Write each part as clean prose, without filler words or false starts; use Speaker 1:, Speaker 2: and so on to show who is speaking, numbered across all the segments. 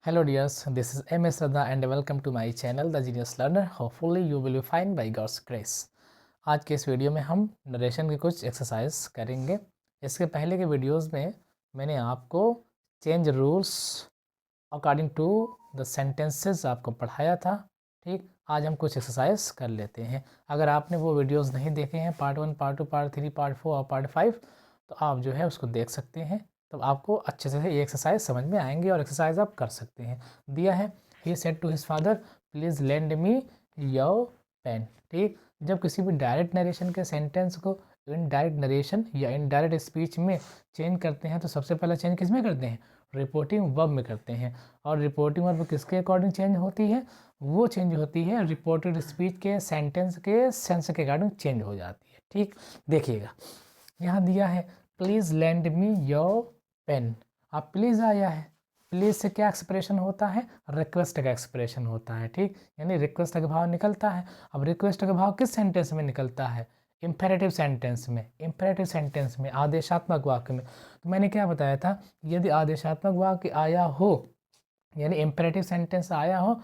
Speaker 1: Hello dears, this is MS Radha and welcome to my channel The Genius Learner. Hopefully you will be fine by God's grace. आज के इस video में हम narration के कुछ exercise करेंगे। इसके पहले के वीडियोस में मैंने आपको change rules according to the sentences आपको पढ़ाया था। ठीक, आज हम कुछ एक्सरसाइज कर लेते हैं। अगर आपने वो वीडियोस नहीं देखे हैं पार्ट 1, पार्ट 2, पार्ट 3, पार्ट 4 और पार्ट 5 तो आप जो है उसको देख सकते हैं। तब आपको अच्छे से ये एक्सरसाइज समझ में आएंगे और एक्सरसाइज आप कर सकते हैं। दिया है, he said to his father please lend me your pen. ठीक, जब किसी भी डायरेक्ट नरेशन के सेंटेंस को इनडायरेक्ट नरेशन या इनडायरेक्ट स्पीच में चेंज करते हैं तो सबसे पहला चेंज किस में करते हैं? रिपोर्टिंग वर्ब में करते हैं। और रिपोर्टिंग वर्ब किसके अकॉर्डिंग चेंज होती है? वो चेंज होती है रिपोर्टेड स्पीच के सेंटेंस के सेंस के अकॉर्डिंग चेंज हो जाती है। ठीक, देखिएगा यहाँ दिया है please lend me your pen. अब प्लीज़ आया है, प्लीज़ से क्या एक्सप्रेशन होता है? रिक्वेस्ट का एक्सप्रेशन होता है। ठीक, यानी रिक्वेस्ट का भाव निकलता है। अब रिक्वेस्ट का भाव किस सेंटेंस में निकलता है? इम्पेरेटिव सेंटेंस में। इम्पेरेटिव सेंटेंस में, आदेशात्मक वाक्य में। तो मैंने क्या बताया था, यदि आदेशात्मक वाक्य आया हो यानी इम्पेरेटिव सेंटेंस आया हो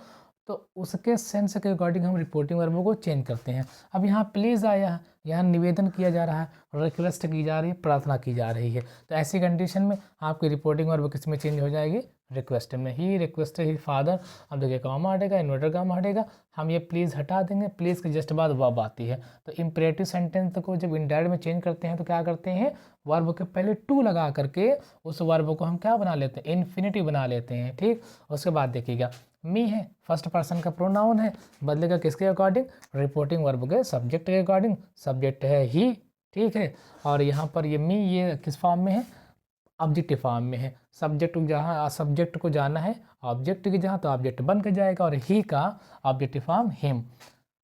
Speaker 1: तो उसके सेंस के अकॉर्डिंग हम रिपोर्टिंग वर्बों को चेंज करते हैं। अब यहाँ प्लीज़ आया है, यहाँ निवेदन किया जा रहा है, रिक्वेस्ट की जा रही है, प्रार्थना की जा रही है। तो ऐसी कंडीशन में आपकी रिपोर्टिंग वर्ब किस में चेंज हो जाएगी? रिक्वेस्ट में। ही रिक्वेस्ट ही फादर। अब देखिए कॉमा हटेगा, इन्वर्टर कॉमा हटेगा, हम ये प्लीज़ हटा देंगे। प्लीज़ के जस्ट बाद वर्ब आती है। तो इम्परेटिव सेंटेंस को जब इनडायरेक्ट में चेंज करते हैं तो क्या करते हैं? वर्ब के पहले टू लगा करके उस वर्ब को हम क्या बना लेते हैं? इन्फिनिटी बना लेते हैं। ठीक, उसके बाद देखिएगा मी है, फर्स्ट पर्सन का प्रोनाउन है, बदलेगा किसके अकॉर्डिंग? रिपोर्टिंग वर्ब के सब्जेक्ट के अकॉर्डिंग। सब्जेक्ट है ही। ठीक है, और यहाँ पर ये मी ये किस फॉर्म में है? ऑब्जेक्टिव फॉर्म में है। सब्जेक्ट जहाँ सब्जेक्ट को जाना है ऑब्जेक्ट की जहाँ तो ऑब्जेक्ट बन के जाएगा और ही का ऑब्जेक्टिव फॉर्म हिम।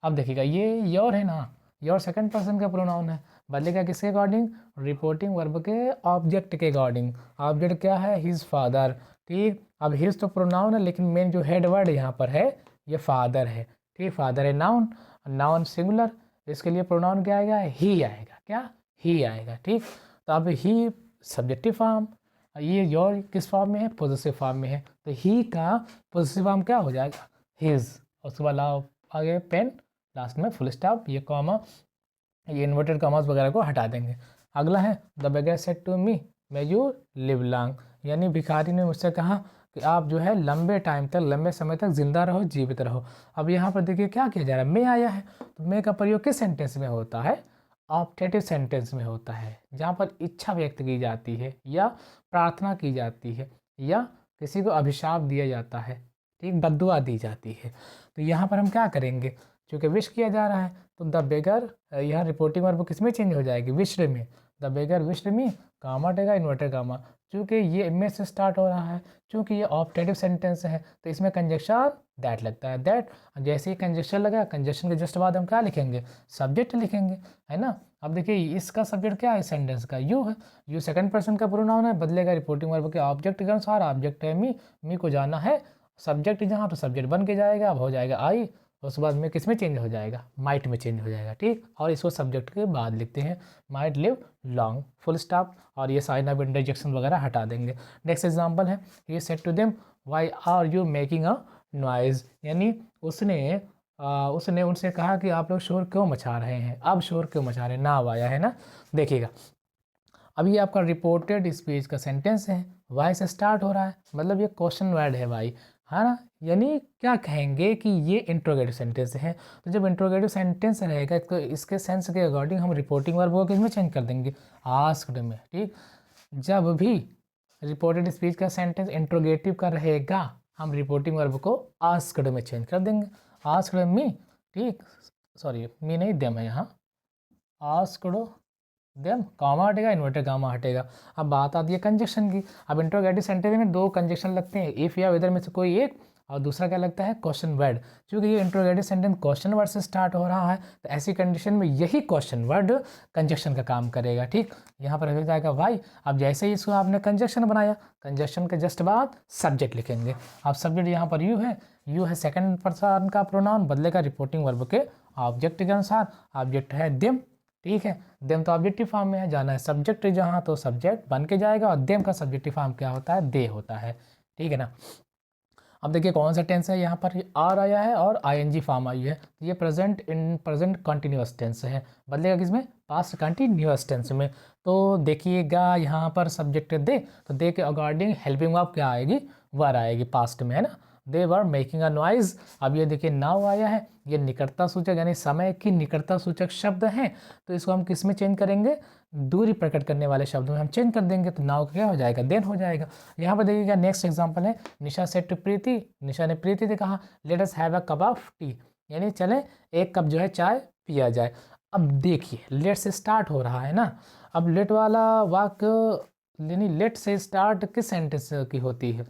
Speaker 1: अब देखिएगा ये योर है ना, योर सेकंड पर्सन का प्रोनाउन है, बदलेगा किसके अकॉर्डिंग? रिपोर्टिंग वर्ब के ऑब्जेक्ट के अकॉर्डिंग। ऑब्जेक्ट क्या है? His father. ठीक, अब हिज तो प्रोनाउन है लेकिन मेन जो हेड वर्ड यहाँ पर है ये फादर है। ठीक, फादर है नाउन, नाउन सिंगुलर, इसके लिए प्रोनाउन क्या आएगा? ही आएगा। क्या? ही आएगा। ठीक, तो अब ही सब्जेक्टिव फॉर्म, ये योर किस फॉर्म में है? पॉजिटिव फॉर्म में है, तो ही का पॉजिटिव फॉर्म क्या हो जाएगा? हिज। उसके बाद आगे पेन, लास्ट में फुल स्टॉप, ये कॉमा, ये इन्वर्टेड कॉमास वगैरह को हटा देंगे। अगला है the beggar said to me may you live long, यानी भिखारी ने मुझसे कहा कि आप जो है लंबे टाइम तक, लंबे समय तक जिंदा रहो, जीवित रहो। अब यहाँ पर देखिए क्या किया जा रहा है? मे आया है, तो मे का प्रयोग किस सेंटेंस में होता है? ऑप्टेटिव सेंटेंस में होता है, जहाँ पर इच्छा व्यक्त की जाती है या प्रार्थना की जाती है या किसी को अभिशाप दिया जाता है। ठीक, बद्दुआ दी जाती है। तो यहाँ पर हम क्या करेंगे? क्योंकि विश किया जा रहा है तो द बेगर, यहाँ रिपोर्टिंग वर्ब किस में चेंज हो जाएगी? विश्ड में। द बेगर विश्ड मी, कामा हटेगा, इन्वर्टर कामा। चूँकि ये में से स्टार्ट हो रहा है, चूँकि ये ऑप्टेटिव सेंटेंस है तो इसमें कंजक्शन दैट लगता है। दैट जैसे ही कंजक्शन लगा, कंजक्शन के जस्ट बाद हम क्या लिखेंगे? सब्जेक्ट लिखेंगे, है ना। अब देखिए इसका सब्जेक्ट क्या है? सेंटेंस का यू है, यू सेकंड पर्सन का प्रोनाउन है, बदलेगा रिपोर्टिंग वर्ब के ऑब्जेक्ट के अनुसार। ऑब्जेक्ट है मी को जाना है सब्जेक्ट जहाँ तो सब्जेक्ट बन के जाएगा, अब हो जाएगा आई, उसके बाद में किस में चेंज हो जाएगा? माइट में चेंज हो जाएगा। ठीक, और इसको सब्जेक्ट के बाद लिखते हैं might live long, full stop, और ये साइन ऑफ इंटरजेक्शन वगैरह हटा देंगे। नेक्स्ट एग्जांपल है he said to them why are you making a noise, यानी उसने उनसे कहा कि आप लोग शोर क्यों मचा रहे हैं? अब शोर क्यों मचा रहे हैं? नाव आया है ना। देखिएगा अब ये आपका रिपोर्टेड स्पीच का सेंटेंस है, वाई से स्टार्ट हो रहा है, मतलब ये क्वेश्चन वर्ड है वाई, है ना। यानी क्या कहेंगे कि ये इंट्रोगेटिव सेंटेंस है। तो जब इंट्रोगेटिव सेंटेंस रहेगा तो इसके सेंस के अकॉर्डिंग हम रिपोर्टिंग वर्ब को किस में चेंज कर देंगे? आस्क्ड में। ठीक, जब भी रिपोर्टेड स्पीच का सेंटेंस इंट्रोगेटिव का रहेगा हम रिपोर्टिंग वर्ब को आस्क्ड में चेंज कर देंगे। आस्क्ड मी, ठीक, सॉरी मी नहीं देम है यहाँ, आस्क्ड देम, कॉमा हटेगा, इन्वर्टेड कॉमा हटेगा। अब बात आती है कंजक्शन की। अब इंट्रोगेटिव सेंटेंस में दो कंजक्शन लगते हैं, इफ़ या वेदर में से कोई एक, और दूसरा क्या लगता है? Question word. क्योंकि ये इंट्रोगेटिव सेंटेंस क्वेश्चन वर्ड से स्टार्ट हो रहा है तो ऐसी कंडीशन में यही क्वेश्चन वर्ड कंजक्शन का काम करेगा। ठीक, यहाँ पर हो जाएगा वाई। अब जैसे ही इसको आपने कंजक्शन बनाया, कंजक्शन के जस्ट बाद सब्जेक्ट लिखेंगे। अब सब्जेक्ट यहाँ पर यू है सेकंड पर्सन का प्रोनाउन, बदलेगा रिपोर्टिंग वर्ब के ऑब्जेक्ट के अनुसार। ऑब्जेक्ट है देम। ठीक है, देम तो ऑब्जेक्टिव फॉर्म में है, जाना है सब्जेक्ट जहाँ तो सब्जेक्ट बन के जाएगा, और देम का सब्जेक्टिव फॉर्म क्या होता है? दे होता है। ठीक है ना। अब देखिए कौन सा टेंस है, यहाँ पर आर आया है और आईएनजी फॉर्म आई है, तो ये प्रेजेंट कंटिन्यूअस टेंस है, बदलेगा किसमें, पास्ट कंटिन्यूअस टेंस में। तो देखिएगा यहाँ पर सब्जेक्ट दे, तो दे के अकॉर्डिंग हेल्पिंग वर्ब क्या आएगी, वर आएगी पास्ट में, है ना। दे वर मेकिंग अ नॉइज। अब ये देखिए नाउ आया है, ये निकटता सूचक यानी समय की निकटता सूचक शब्द है, तो इसको हम किस में चेंज करेंगे, दूरी प्रकट करने वाले शब्द में हम चेंज कर देंगे, तो नाउ क्या हो जाएगा, देन हो जाएगा। यहाँ पर देखिएगा नेक्स्ट एग्जांपल है, निशा सेड टू प्रीति, निशा ने प्रीति से कहा let us have a cup of T, यानी चले एक कप जो है चाय पिया जाए। अब देखिए लेट से स्टार्ट हो रहा है ना, अब लेट वाला वाक्य यानी लेट से स्टार्ट किस सेंटेंस की होती है,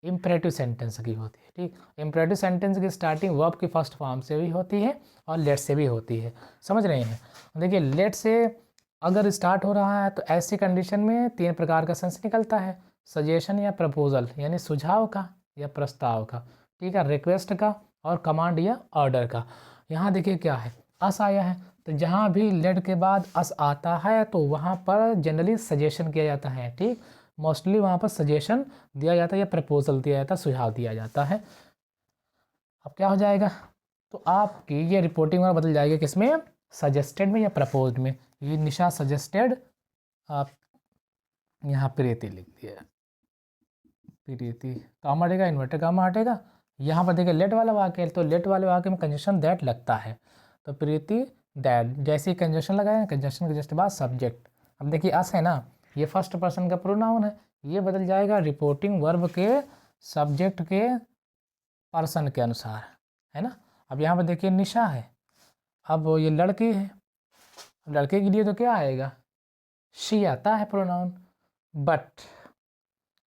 Speaker 1: इम्परेटिव सेंटेंस की होती है, ठीक। इम्परेटिव सेंटेंस की स्टार्टिंग वर्ब की फर्स्ट फॉर्म से भी होती है और लेट से भी होती है, समझ रहे हैं। देखिए लेट से अगर स्टार्ट हो रहा है तो ऐसी कंडीशन में 3 प्रकार का सेंस निकलता है, सजेशन या प्रपोजल यानी सुझाव का या प्रस्ताव का, ठीक है, रिक्वेस्ट का और कमांड या ऑर्डर का। यहाँ देखिए क्या है, अस आया है, तो जहाँ भी लेट के बाद अस आता है तो वहाँ पर जनरली सजेशन किया जाता है, ठीक, मोस्टली वहाँ पर सजेशन दिया जाता है या प्रपोजल दिया जाता है, सुझाव दिया जाता है। अब क्या हो जाएगा, तो आपकी ये रिपोर्टिंग में बदल जाएगी किसमें, सजेस्टेड में या प्रपोज्ड में। ये निशा सजेस्टेड, आप यहाँ प्रीति लिख दिया, प्रीति काम हटेगा, इन्वर्टर काम हटेगा। यहाँ पर देखिए लेट वाला वाक्य है, तो लेट वाले वाक्य में कंजक्शन दैट लगता है, तो प्रीति दैट, जैसे ही कंजक्शन लगाए, कंजक्शन के जस्ट बाद सब्जेक्ट। अब देखिए अस है ना, ये फर्स्ट पर्सन का प्रोनाउन है, ये बदल जाएगा रिपोर्टिंग वर्ब के सब्जेक्ट के पर्सन के अनुसार, है ना। अब यहाँ पर देखिए निशा है, अब ये लड़की है, लड़के के लिए तो क्या आएगा, शी आता है प्रोनाउन। बट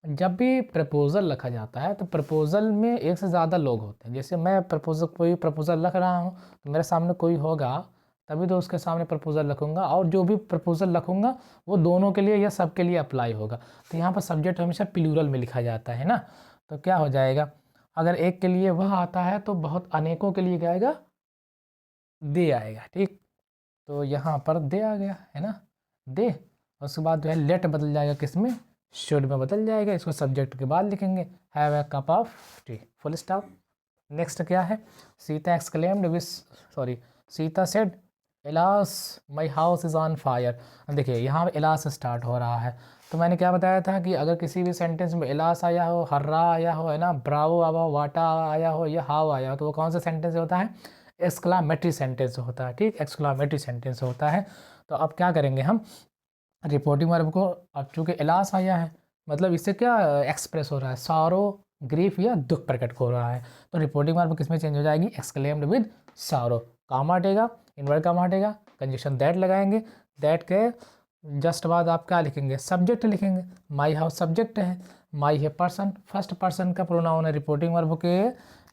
Speaker 1: जब भी प्रपोज़ल लिखा जाता है तो प्रपोज़ल में एक से ज़्यादा लोग होते हैं, जैसे मैं कोई प्रपोज़ल लिख रहा हूँ तो मेरे सामने कोई होगा तभी तो उसके सामने प्रपोज़ल लिखूँगा, और जो भी प्रपोज़ल लिखूँगा वो दोनों के लिए या सबके लिए अप्लाई होगा। तो यहाँ पर सब्जेक्ट हमेशा प्लूरल में लिखा जाता है ना, तो क्या हो जाएगा, अगर एक के लिए वह आता है तो बहुत अनेकों के लिए क्या आएगा, दे आएगा, ठीक। तो यहाँ पर दे आ गया है ना, दे, उसके बाद जो है लेट बदल जाएगा किस में, शुड में बदल जाएगा, इसको सब्जेक्ट के बाद लिखेंगे, have a cup of T, full stop. Next क्या है, Sita exclaimed with Sita said alas my house is on fire. देखिए यहाँ पे एलास स्टार्ट हो रहा है, तो मैंने क्या बताया था कि अगर किसी भी सेंटेंस में एलास आया हो, हर्रा आया हो, है ना, ब्रावो आया हो, वाटा आया हो या हाउ आया हो, तो वो कौन सा सेंटेंस होता है, एक्सक्लामेटरी सेंटेंस होता है, ठीक, एक्सक्लामेटरी सेंटेंस होता है। तो अब क्या करेंगे हम, रिपोर्टिंग वर्ब को, अब चूँकि एलास आया है मतलब इससे क्या एक्सप्रेस हो रहा है, सारो, ग्रीफ या दुख प्रकट हो रहा है, तो रिपोर्टिंग वर्ब किस में चेंज हो जाएगी, एक्सक्लेम्ड विद सारो, काम हटेगा, इन्वर्ट काम हटेगा, कंजक्शन दैट लगाएंगे, दैट के जस्ट बाद आप क्या लिखेंगे, सब्जेक्ट लिखेंगे, माई हाउस सब्जेक्ट है, माई है पर्सन, फर्स्ट पर्सन का प्रोनाउन है, रिपोर्टिंग वर्ब के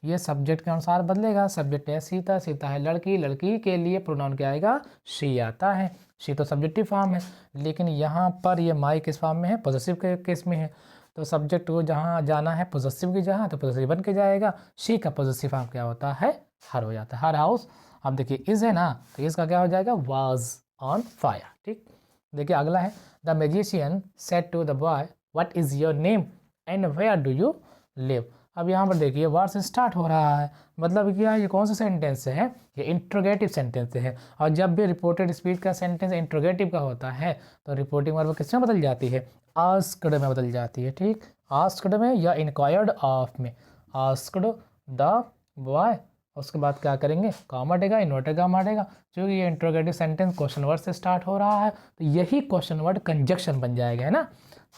Speaker 1: ये सब्जेक्ट के अनुसार बदलेगा, सब्जेक्ट है सीता, सीता है लड़की, लड़की के लिए प्रोनाउन क्या आएगा, शी आता है, शी तो सब्जेक्टिव फॉर्म है, लेकिन यहाँ पर ये माई किस फॉर्म में है, पॉजेसिव के केस में है, तो सब्जेक्ट को जहाँ जाना है पॉजेसिव की जहाँ, तो पॉजेसिव बन के जाएगा, शी का पॉजेसिव फॉर्म क्या होता है, हर हो जाता है, हर हाउस। अब देखिए इज है ना, तो इसका क्या हो जाएगा, वाज ऑन फायर, ठीक। देखिए अगला है, the magician said to the boy what is your name and where do you live. अब यहाँ पर देखिए वर्ड से स्टार्ट हो रहा है, मतलब क्या ये कौन सा सेंटेंस है, ये इंट्रोगेटिव सेंटेंस है, और जब भी रिपोर्टेड स्पीच का सेंटेंस इंट्रोगेटिव का होता है तो रिपोर्टिंग वर्ब किस में बदल जाती है, आस्क्ड में बदल जाती है, ठीक, आस्क्ड में या इंक्वायर्ड ऑफ में, आस्क्ड द बॉय, उसके बाद क्या करेंगे, काम हटेगा, इन्वर्टेड काम हटेगा, क्योंकि ये इंट्रोगेटिव सेंटेंस क्वेश्चन वर्ड से स्टार्ट हो रहा है तो यही क्वेश्चन वर्ड कंजक्शन बन जाएगा, है ना।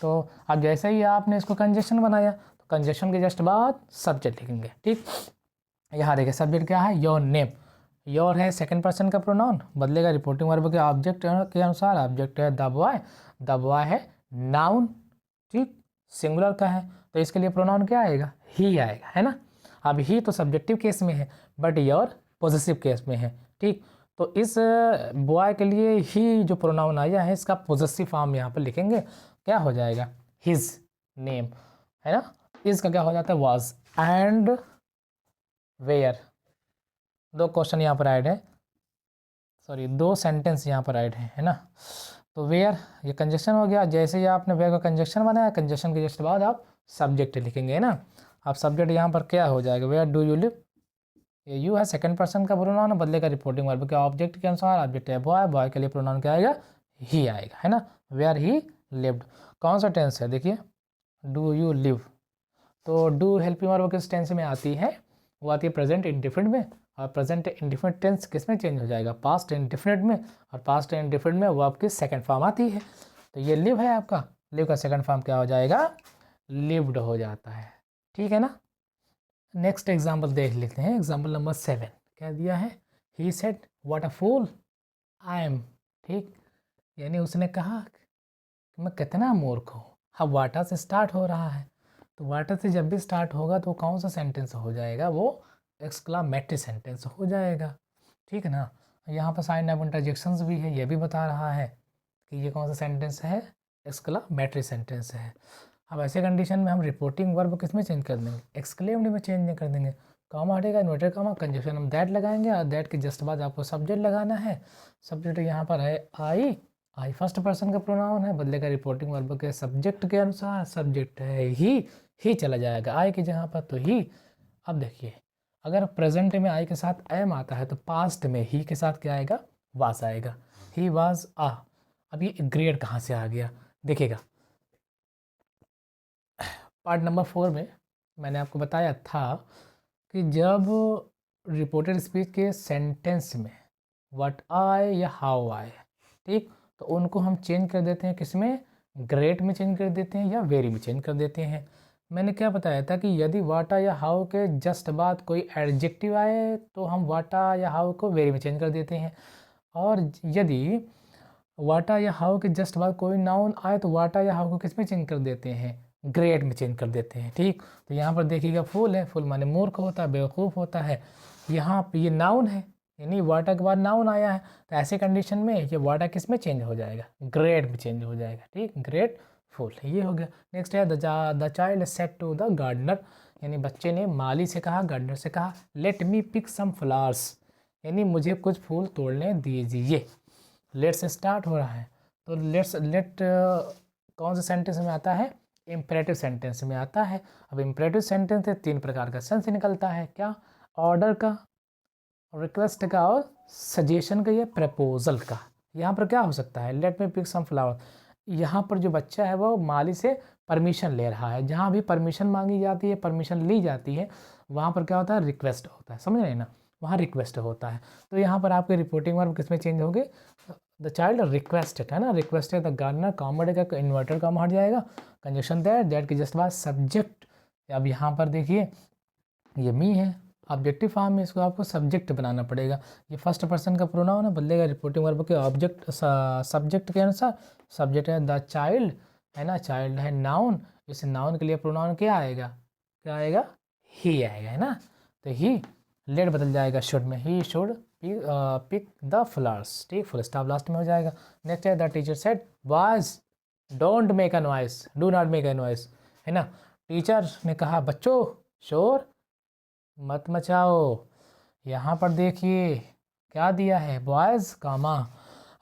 Speaker 1: तो अब जैसे ही आपने इसको कंजक्शन बनाया तो कंजक्शन के जस्ट बाद सब्जेक्ट लिखेंगे, ठीक। यहाँ देखिए सब्जेक्ट क्या है, योर नेम, योर है सेकंड पर्सन का प्रोनाउन, बदलेगा रिपोर्टिंग वर्ब के ऑब्जेक्ट के अनुसार, ऑब्जेक्ट है द बॉय है नाउन, ठीक, सिंगुलर का है तो इसके लिए प्रोनाउन क्या आएगा, ही आएगा, है ना। अब ही तो सब्जेक्टिव केस में है बट योर पॉजेसिव केस में है, ठीक, तो इस बॉय के लिए ही जो प्रोनाउन आया है इसका पॉजेसिव फॉर्म यहाँ पर लिखेंगे, क्या हो जाएगा, हिज नेम, है ना, इसका क्या हो जाता है, वाज एंड वेयर, दो क्वेश्चन यहाँ पर ऐड है, सॉरी दो सेंटेंस यहाँ पर ऐड है ना। तो वेयर ये कंजक्शन हो गया, जैसे ही आपने वेयर का कंजक्शन बनाया, कंजक्शन के जस्ट बाद आप सब्जेक्ट लिखेंगे, है ना। अब सब्जेक्ट यहाँ पर क्या हो जाएगा, वेयर डू यू लिव, ये यू है, सेकंड पर्सन का प्रोनाउन है, बदलेगा रिपोर्टिंग वर्ब के ऑब्जेक्ट के अनुसार। ऑब्जेक्ट है बॉय, बॉय के लिए प्रोनाउन क्या आएगा, ही आएगा, है ना। वेयर ही लिव्ड, कौन सा टेंस है, देखिए डू यू लिव, तो डू हेल्पिंग वर्ब किस टेंस में आती है, वो आती है प्रेजेंट इंडिफिनिट में, और प्रेजेंट इंडिफिनिट टेंस किस में चेंज हो जाएगा, पास्ट इंडिफिनिट में, और पास्ट इंडिफिनिट में वर्ब की सेकंड फॉर्म आती है। तो ये लिव है आपका, लिव का सेकंड फॉर्म क्या हो जाएगा, लिव्ड हो जाता है, ठीक है ना। नेक्स्ट एग्जाम्पल देख लेते हैं, एग्जाम्पल नंबर 7 क्या दिया है, he said what a fool I am, ठीक, यानी उसने कहा कि मैं कितना मूर्ख हूँ। अब वाटा से स्टार्ट हो रहा है, तो वाटर से जब भी स्टार्ट होगा तो कौन सा सेंटेंस हो जाएगा, वो एक्सक्लामेटरी सेंटेंस हो जाएगा, ठीक है ना। यहाँ पर साइन ऑफ इंटरजेक्शंस भी है, ये भी बता रहा है कि ये कौन सा सेंटेंस है, एक्सक्लामेटरी सेंटेंस है। अब ऐसे कंडीशन में हम रिपोर्टिंग वर्ब किस में चेंज कर देंगे, एक्सक्लेम्ड में चेंज नहीं कर देंगे, कॉमा हटेगा, इन्वर्टेड कॉमा, कंजक्शन हम दैट लगाएंगे, और दैट के जस्ट बाद आपको सब्जेक्ट लगाना है। सब्जेक्ट यहाँ पर है आई, आई फर्स्ट पर्सन का प्रोनाउन है, बदलेगा रिपोर्टिंग वर्ब के सब्जेक्ट के अनुसार, सब्जेक्ट है ही चला जाएगा आई की जगह पर, तो ही। अब देखिए अगर प्रेजेंट में आई के साथ एम आता है तो पास्ट में ही के साथ क्या आएगा, वास आएगा, ही वाज आ। अब ये ग्रेड कहाँ से आ गया, देखिएगा पार्ट नंबर 4 में मैंने आपको बताया था कि जब रिपोर्टेड स्पीच के सेंटेंस में व्हाट आए या हाउ आए, ठीक, तो उनको हम चेंज कर देते हैं, किसमें, ग्रेट में चेंज कर देते हैं या वेरी में चेंज कर देते हैं। मैंने क्या बताया था कि यदि वाटा या हाउ के जस्ट बाद कोई एडजेक्टिव आए तो हम वाटा या हाउ को वेरी में चेंज कर देते हैं, और यदि वाटा या हाउ के जस्ट बाद कोई नाउन आए तो वाटा या हाउ को किस में चेंज कर देते हैं, ग्रेट में चेंज कर देते हैं, ठीक। तो यहाँ पर देखिएगा फूल है, फूल माने मूर्ख होता है, बेवकूफ़ होता है, यहाँ पे ये नाउन है, यानी वाटा के बाद नाउन आया है, तो ऐसे कंडीशन में ये वाटा किस में चेंज हो जाएगा, ग्रेट में चेंज हो जाएगा, ठीक, ग्रेट फुल, ये हो गया। नेक्स्ट है the child said to the gardener, यानी बच्चे ने माली से कहा, गार्डनर से कहा, let me pick some flowers, यानी मुझे कुछ फूल तोड़ने दीजिए। लेट से स्टार्ट हो रहा है, तो लेट कौन से सेंटेंस में आता है, इम्परेटिव सेंटेंस में आता है। अब इम्परेटिव सेंटेंस से 3 प्रकार का सेंस निकलता है, क्या, ऑर्डर का, रिक्वेस्ट का, और सजेशन का या प्रपोजल का। यहाँ पर क्या हो सकता है, let me pick some flower, यहाँ पर जो बच्चा है वो माली से परमिशन ले रहा है, जहाँ भी परमिशन मांगी जाती है, परमिशन ली जाती है, वहाँ पर क्या होता है, रिक्वेस्ट होता है, समझ रहे हैं ना, वहाँ रिक्वेस्ट होता है। तो यहाँ पर आपके रिपोर्टिंग वर्ब किस में चेंज होंगे, द चाइल्ड रिक्वेस्टेड, है ना, रिक्वेस्टेड द गार्डनर, कॉमा का इन्वर्टर कॉमा हट जाएगा, कंजक्शन दैट के जस्ट बाद सब्जेक्ट। अब यहाँ पर देखिए ये मी है, ऑब्जेक्टिव फॉर्म में इसको आपको सब्जेक्ट बनाना पड़ेगा, ये फर्स्ट पर्सन का प्रोनाउन है, बदलेगा रिपोर्टिंग वर्ब के ऑब्जेक्ट सब्जेक्ट के अनुसार। सब्जेक्ट है द चाइल्ड, है ना, चाइल्ड है नाउन, इस नाउन के लिए प्रोनाउन क्या आएगा, क्या आएगा, ही आएगा, है ना। तो ही लेट बदल जाएगा शुड में, he should pick the flowers, ठीक, फुल स्टॉप लास्ट में हो जाएगा। नेक्स्ट है the teacher said boys don't make a noise, do not make a noise, है ना, टीचर ने कहा बच्चों शोर मत मचाओ। यहाँ पर देखिए क्या दिया है, बॉयज़ कामा।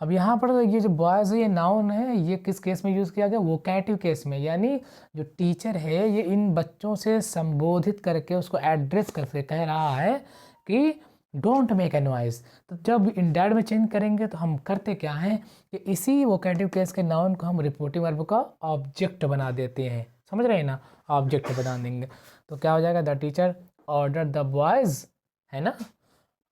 Speaker 1: अब यहाँ पर ये जो बॉयज़ है ये नाउन है, ये किस केस में यूज़ किया गया, वोकैटिव केस में, यानी जो टीचर है ये इन बच्चों से संबोधित करके उसको एड्रेस करके कह रहा है कि डोंट मेक ए नॉइस। तो जब इंडेड में चेंज करेंगे तो हम करते क्या हैं कि इसी वोकैटिव केस के नाउन को हम रिपोर्टिव वर्ब का ऑब्जेक्ट बना देते हैं, समझ रहे हैं ना, ऑब्जेक्ट बना देंगे। तो क्या हो जाएगा, the teacher order the boys, है ना,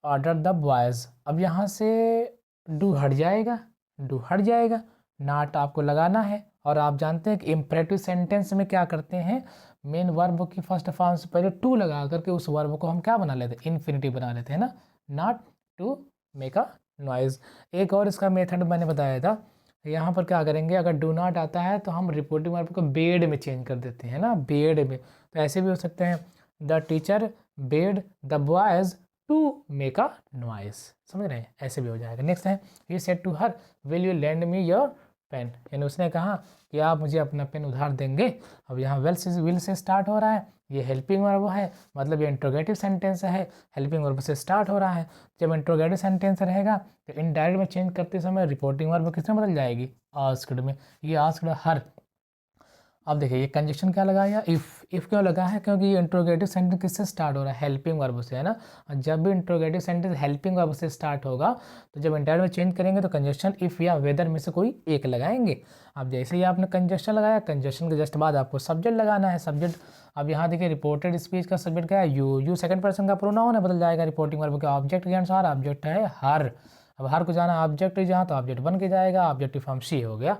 Speaker 1: ऑर्डर द बॉयज़। अब यहाँ से डू हट जाएगा, डू हट जाएगा, नाट आपको लगाना है, और आप जानते हैं कि इम्परेटिव सेंटेंस में क्या करते हैं, मेन वर्ब की फर्स्ट फॉर्म से पहले टू लगा करके उस वर्ब को हम क्या बना लेते हैं, इन्फिनिटिव बना लेते हैं ना, not to make a noise. एक और इसका मेथड मैंने बताया था, यहाँ पर क्या करेंगे, अगर डू नॉट आता है तो हम रिपोर्टिव वर्ब को बेड में चेंज कर देते हैं ना, बेड में। तो ऐसे भी हो सकते हैं, the teacher bade the boys to make a noise, समझ रहे हैं, ऐसे भी हो जाएगा। नेक्स्ट है he said to her will you lend me your pen, यानी उसने कहा कि आप मुझे अपना पेन उधार देंगे। अब यहाँ विल से स्टार्ट हो रहा है, ये हेल्पिंग वर्ब है, मतलब ये इंट्रोगेटिव सेंटेंस है, हेल्पिंग वर्ब से स्टार्ट हो रहा है। जब इंट्रोगेटिव सेंटेंस रहेगा तो इनडायरेक्ट में चेंज करते समय रिपोर्टिंग वर्ब किस में बदल जाएगी, आस्क्ड में। ये आस्क्ड हर, अब देखिए ये कंजक्शन क्या लगाया, इफ़ क्यों लगा है, क्योंकि ये इंट्रोगेटिव सेंटेंस किससे स्टार्ट हो रहा है, हेल्पिंग वर्ब से, है ना। और जब भी इंट्रोगेटिव सेंटेंस हेल्पिंग वर्ब से स्टार्ट होगा तो जब इंटायर में चेंज करेंगे तो कंजक्शन इफ़ या वेदर में से कोई एक लगाएंगे। अब जैसे ही आपने कंजक्शन लगाया, कंजक्शन के जस्ट बाद आपको सब्जेक्ट लगाना है। सब्जेक्ट अब यहाँ देखिए रिपोर्टेड स्पीच का सब्जेक्ट क्या है, यू सेकंड पर्सन का प्रोनाउन है, बदल जाएगा रिपोर्टिंग वर्ब के ऑब्जेक्ट के अनुसार। ऑब्जेक्ट है हर, अब हर को जाना ऑब्जेक्ट जहाँ तो ऑब्जेक्ट बन के जाएगा, ऑब्जेक्टिव फॉर्म शी हो गया,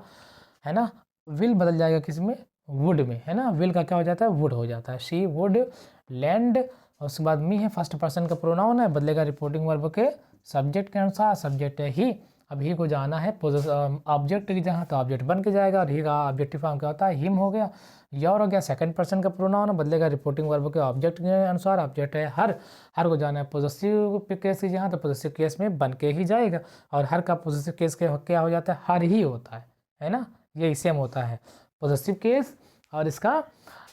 Speaker 1: है ना। विल बदल जाएगा किस में, वुड में, है ना। विल का क्या हो जाता है, वुड हो जाता है। शी वुड लैंड, उसके बाद मी है फर्स्ट पर्सन का प्रोनाउन है, बदलेगा रिपोर्टिंग वर्ब के सब्जेक्ट के अनुसार। सब्जेक्ट है ही, अब ही को जाना है ऑब्जेक्ट की जहाँ तो ऑब्जेक्ट बन के जाएगा, और ही का ऑब्जेक्टिव फॉर्म क्या होता है, हिम हो गया। योर हो गया सेकंड पर्सन का प्रोनाउन है, बदलेगा रिपोर्टिंग वर्ब के ऑब्जेक्ट के अनुसार। ऑब्जेक्ट है हर, हर को जाना है पॉजिटिव केस की जहाँ तो पॉजिटिव केस में बन के ही जाएगा, और हर का पॉजिटिव केस क्या हो जाता है, हर ही होता है ना। ये सेम होता है पॉजिटिव केस और इसका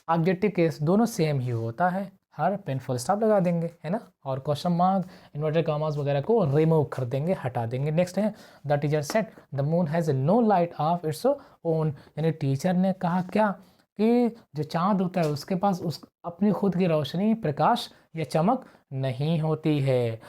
Speaker 1: ऑब्जेक्टिव केस दोनों सेम ही होता है। हर पेन फुल स्टॉप लगा देंगे, है ना, और क्वेश्चन मार्क इन्वर्टेड कॉमास वगैरह को रिमूव कर देंगे, हटा देंगे। नेक्स्ट है the teacher said the moon has no light of its own, यानी टीचर ने कहा क्या कि जो चाँद होता है उसके पास उस अपनी खुद की रोशनी, प्रकाश या चमक नहीं होती है।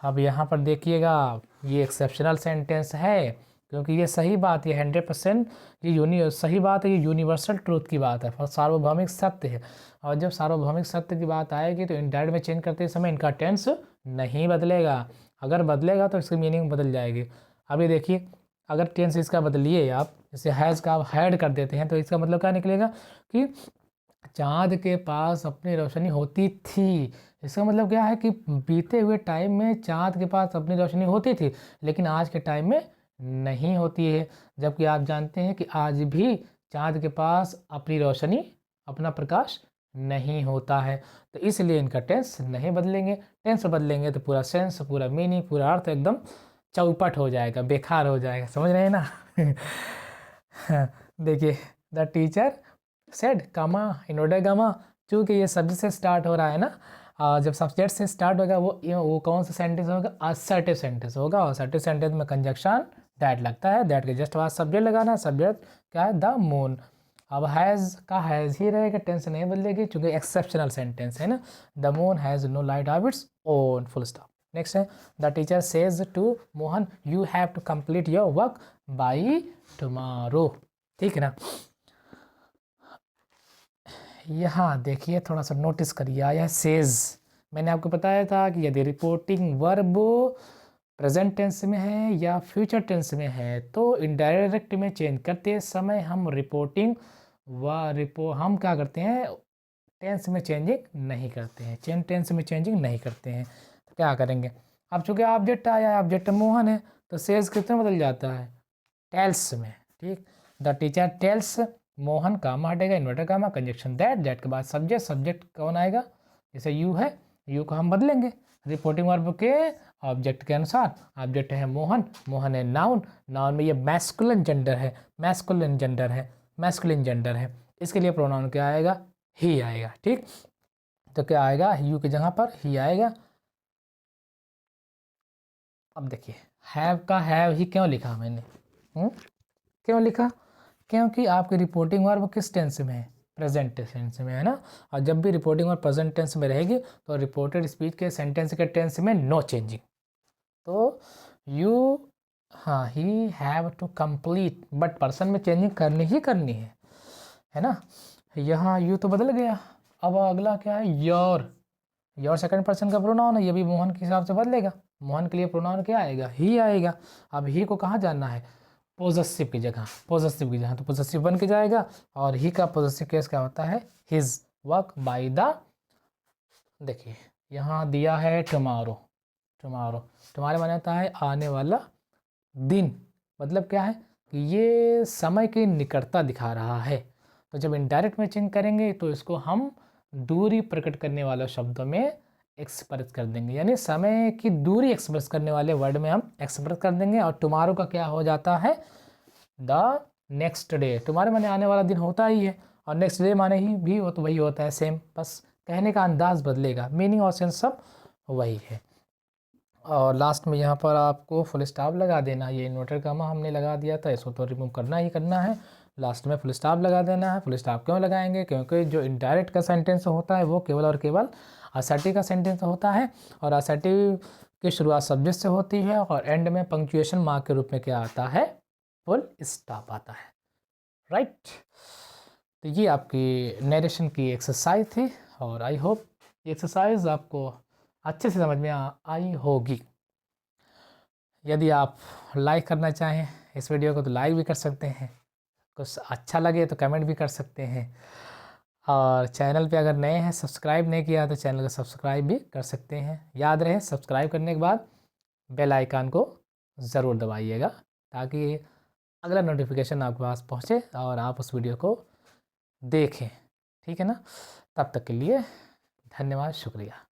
Speaker 1: अब यहाँ पर देखिएगा ये एक्सेप्शनल सेंटेंस है, क्योंकि ये सही बात, ये 100% ये सही बात है, ये यूनिवर्सल ट्रूथ की बात है, सार्वभौमिक सत्य है। और जब सार्वभौमिक सत्य की बात आएगी तो इंडायरेक्ट में चेंज करते समय इनका टेंस नहीं बदलेगा, अगर बदलेगा तो इसकी मीनिंग बदल जाएगी। अभी देखिए अगर टेंस इसका बदलिए आप, जैसे हैज़ का आप हैड कर देते हैं तो इसका मतलब क्या निकलेगा कि चाँद के पास अपनी रोशनी होती थी। इसका मतलब क्या है कि बीते हुए टाइम में चाँद के पास अपनी रोशनी होती थी, लेकिन आज के टाइम में नहीं होती है। जबकि आप जानते हैं कि आज भी चाँद के पास अपनी रोशनी, अपना प्रकाश नहीं होता है। तो इसलिए इनका टेंस नहीं बदलेंगे। टेंस बदलेंगे तो पूरा सेंस, पूरा मीनिंग, पूरा अर्थ एकदम चौपट हो जाएगा, बेकार हो जाएगा। समझ रहे हैं ना। देखिए the teacher said comma inverted commas, चूँकि ये सब्जेक्ट से स्टार्ट हो रहा है ना, जब सब्जेक्ट से स्टार्ट होगा वो कौन सा सेंटेंस होगा, असर्टिव सेंटेंस होगा। असर्टिव सेंटेंस में कंजक्शन दैट लगता है, दैट के जस्ट बाद सब्जेक्ट लगाना है। सब्जेक्ट क्या है, द मून। अब हैज़ का हैज़ ही रहेगा, टेंस नहीं बदलेगी चूँकि एक्सेप्शनल सेंटेंस है ना। The moon has no light of its own, full stop. Next है the teacher says to Mohan you have to complete your work by tomorrow, ठीक है ना। यहाँ देखिए थोड़ा सा नोटिस करिए, आया सेज। मैंने आपको बताया था कि यदि रिपोर्टिंग वर्ब प्रेजेंट टेंस में है या फ्यूचर टेंस में है तो इनडायरेक्ट में चेंज करते समय हम रिपोर्टिंग हम क्या करते हैं, टेंस में चेंजिंग नहीं करते हैं, टेंस में चेंजिंग नहीं करते हैं। तो क्या करेंगे, अब चूँकि ऑब्जेक्ट आया है, ऑब्जेक्ट मोहन है, तो सेज कितने बदल जाता है, टेल्स में, ठीक। द टीचर टेल्स मोहन, कामा हटेगा, इन्वर्टर कामा, कंजक्शन दैट के बाद सब्जेक्ट, सब्जेक्ट कौन आएगा, जैसे यू है, यू को हम बदलेंगे रिपोर्टिंग वर्ब के ऑब्जेक्ट के अनुसार। ऑब्जेक्ट है मोहन, मोहन है नाउन, नाउन में ये मैस्कुलिन जेंडर है, मैस्कुलिन जेंडर है, मैस्कुलिन जेंडर है, इसके लिए प्रोनाउन क्या आएगा, ही आएगा, ठीक। तो क्या आएगा, यू की जगह पर ही आएगा। अब देखिए हैव का हैव ही क्यों लिखा मैंने, क्यों लिखा, क्योंकि आपकी रिपोर्टिंग वर्ब किस टेंस में है, प्रेजेंट टेंस में, है ना। और जब भी रिपोर्टिंग वर्ब प्रेजेंट टेंस में रहेगी तो रिपोर्टेड स्पीच के सेंटेंस के टेंस में नो चेंजिंग। तो यू, हाँ, he have to complete, but person में चेंजिंग करनी ही करनी है ना। यहाँ यू तो बदल गया, अब अगला क्या है, योर सेकंड पर्सन का प्रोनाउन है, ये भी मोहन के हिसाब से बदलेगा। मोहन के लिए प्रोनाउन क्या आएगा, ही आएगा। अब ही को कहाँ जाना है, पॉजेसिव की जगह, पॉजेसिव की जगह, तो पॉजेसिव बन के जाएगा। और ही का पॉजेसिव केस क्या होता है, हिज वर्क बाय द, देखिए यहाँ दिया है टुमारो, टुमारो तुम्हारे माने होता है आने वाला दिन, मतलब क्या है कि ये समय की निकटता दिखा रहा है। तो जब इनडायरेक्ट में चेंज करेंगे तो इसको हम दूरी प्रकट करने वाले शब्दों में एक्सप्रेस कर देंगे, यानी समय की दूरी एक्सप्रेस करने वाले वर्ड में हम एक्सप्रेस कर देंगे। और टुमारो का क्या हो जाता है, द नेक्स्ट डे। टुमारो माने आने वाला दिन होता ही है, और नेक्स्ट डे माने ही भी वो तो वही होता है, सेम, बस कहने का अंदाज बदलेगा, मीनिंग और सेंस सब वही है। और लास्ट में यहाँ पर आपको फुल स्टॉप लगा देना, ये इन्वर्टर कामा हमने लगा दिया था, इसको तो रिमूव करना ही करना है। लास्ट में फुल स्टॉप लगा देना है। फुल स्टॉप क्यों लगाएंगे? क्योंकि जो इनडायरेक्ट का सेंटेंस होता है वो केवल और केवल असर्टिव का सेंटेंस होता है, और असर्टिव की शुरुआत सब्जेक्ट से होती है और एंड में पंक्चुएशन मार्क के रूप में क्या आता है? फुल स्टॉप आता है। राइट। तो ये आपकी नरेशन की एक्सरसाइज थी, और आई होप ये एक्सरसाइज आपको अच्छे से समझ में आई होगी। यदि आप लाइक करना चाहें इस वीडियो को तो लाइक भी कर सकते हैं, कुछ अच्छा लगे तो कमेंट भी कर सकते हैं, और चैनल पे अगर नए हैं, सब्सक्राइब नहीं किया तो चैनल को सब्सक्राइब भी कर सकते हैं। याद रहे सब्सक्राइब करने के बाद बेल आइकन को ज़रूर दबाइएगा, ताकि अगला नोटिफिकेशन आपके पास पहुँचे और आप उस वीडियो को देखें। ठीक है ना? तब तक के लिए धन्यवाद, शुक्रिया।